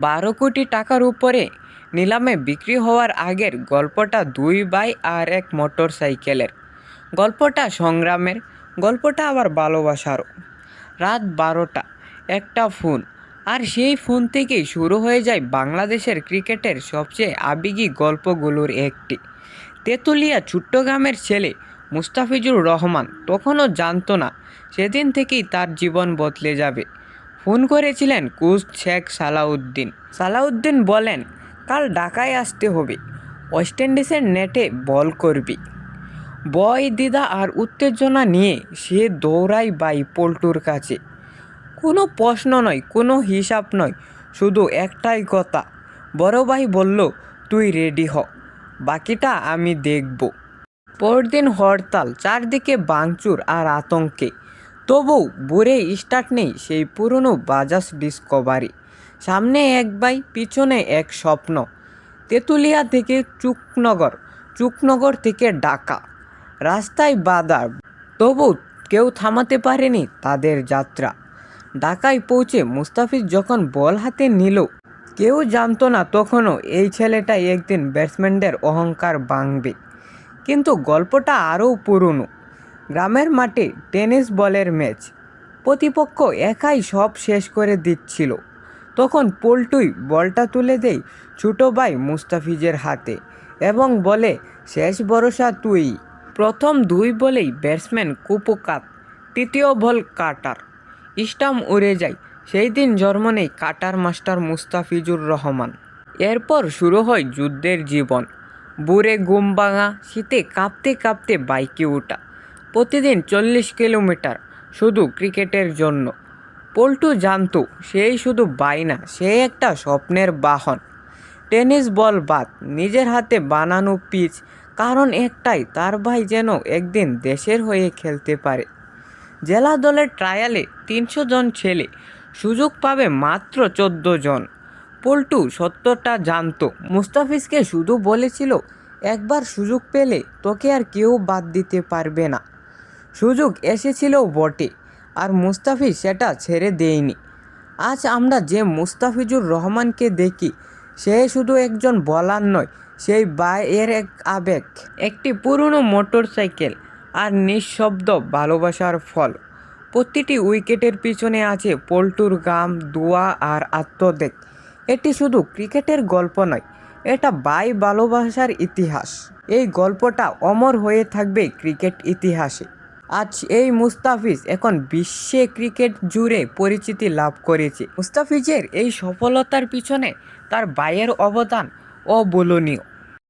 12 কোটি টাকার উপরে নিলামে বিক্রি হওয়ার আগের গল্পটা দুই ভাই আর এক মোটরসাইকেলের। গল্পটা সংগ্রামের, গল্পটা আবার ভালোবাসারও। রাত 12টা, একটা ফোন, আর সেই ফোন থেকেই শুরু হয়ে যায় বাংলাদেশের ক্রিকেটের সবচেয়ে আবেগী গল্পগুলোর একটি। তেঁতুলিয়া চট্টগ্রামের ছেলে মুস্তাফিজুর রহমান তখনও জানতো না সেদিন থেকেই তার জীবন বদলে যাবে। ফোন করেছিলেন কোচ শেখ সালাউদ্দিন বলেন, কাল ঢাকায় আসতে হবে, ওয়েস্ট ইন্ডিজের নেটে বল করবি। ভয়, দ্বিধা আর উত্তেজনা নিয়ে সে দৌড়ায় ভাই পল্টুর কাছে। কোনো প্রশ্ন নয়, কোনো হিসাব নয়, শুধু একটাই কথা, বড় ভাই বলল তুই রেডি হ, বাকিটা আমি দেখব। পরদিন হরতাল, চারদিকে ভাঙচুর আর আতঙ্কে। তবু বুড়ে স্টার্ট নেই সেই পুরনো বাজাজ ডিসকভারি। সামনে এক ভাই, পিছনে এক স্বপ্ন। তেঁতুলিয়া থেকে চুকনগর থেকে ঢাকা, রাস্তায় বাধা, তবু কেউ থামাতে পারেনি তাদের যাত্রা। ঢাকায় পৌঁছে মুস্তাফিজ যখন বল হাতে নিল, কেউ জানতো না তখনও এই ছেলেটা একদিন ব্যাটসম্যানদের অহংকার ভাঙবে। কিন্তু গল্পটা আরও পুরনো। গ্রামের মাঠে টেনিস বলের ম্যাচ, প্রতিপক্ষ একাই সব শেষ করে দিচ্ছিল। তখন পল্টুই বলটা তুলে দেয় ছোটো ভাই মুস্তাফিজের হাতে এবং বলে, শেষ ভরসা তুই। প্রথম 2 বলেই ব্যাটসম্যান কুপকাত, তৃতীয় বল কাটার, স্টাম্প উড়ে যায়। সেই দিন জন্ম নেই কাটার মাস্টার মুস্তাফিজুর রহমান। এরপর শুরু হয় যুদ্ধের জীবন। বুড়ে ঘুম ভাঙা, শীতে কাঁপতে কাঁপতে বাইকে ওঠা, প্রতিদিন 40 কিলোমিটার শুধু ক্রিকেটের জন্য। পল্টু জানতো সেই শুধু ভাই না, সে একটা স্বপ্নের বাহন। টেনিস বল বাদ, নিজের হাতে বানানো পিচ, কারণ একটাই, তার ভাই যেন একদিন দেশের হয়ে খেলতে পারে। জেলা দলের ট্রায়ালে 300 জন ছেলে, সুযোগ পাবে মাত্র 14 জন। পল্টু সত্যটা জানতো। মুস্তাফিজকে শুধু বলেছিল, একবার সুযোগ পেলে তোকে আর কেউ বাদ দিতে পারবে না। সুযোগ এসেছিলও বটে, আর মুস্তাফিজ সেটা ছেড়ে দেয়নি। আজ আমরা যে মুস্তাফিজুর রহমানকে দেখি, সে শুধু একজন বোলার নয়, সেই ভাইয়ের এক আবেগ, একটি পুরনো মোটরসাইকেল আর নিঃশব্দ ভালোবাসার ফল। প্রতিটি উইকেটের পিছনে আছে পল্টুর ঘাম, দোয়া আর আত্মত্যাগ। এটি শুধু ক্রিকেটের গল্প নয়, এটা ভাই ভালোবাসার ইতিহাস। এই গল্পটা অমর হয়ে থাকবে ক্রিকেট ইতিহাসে। আজ এই মুস্তাফিজ এখন বিশ্বে ক্রিকেট জুড়ে পরিচিতি লাভ করেছে। মুস্তাফিজের এই সফলতার পিছনে তার ভাইয়ের অবদান অবর্ণনীয়।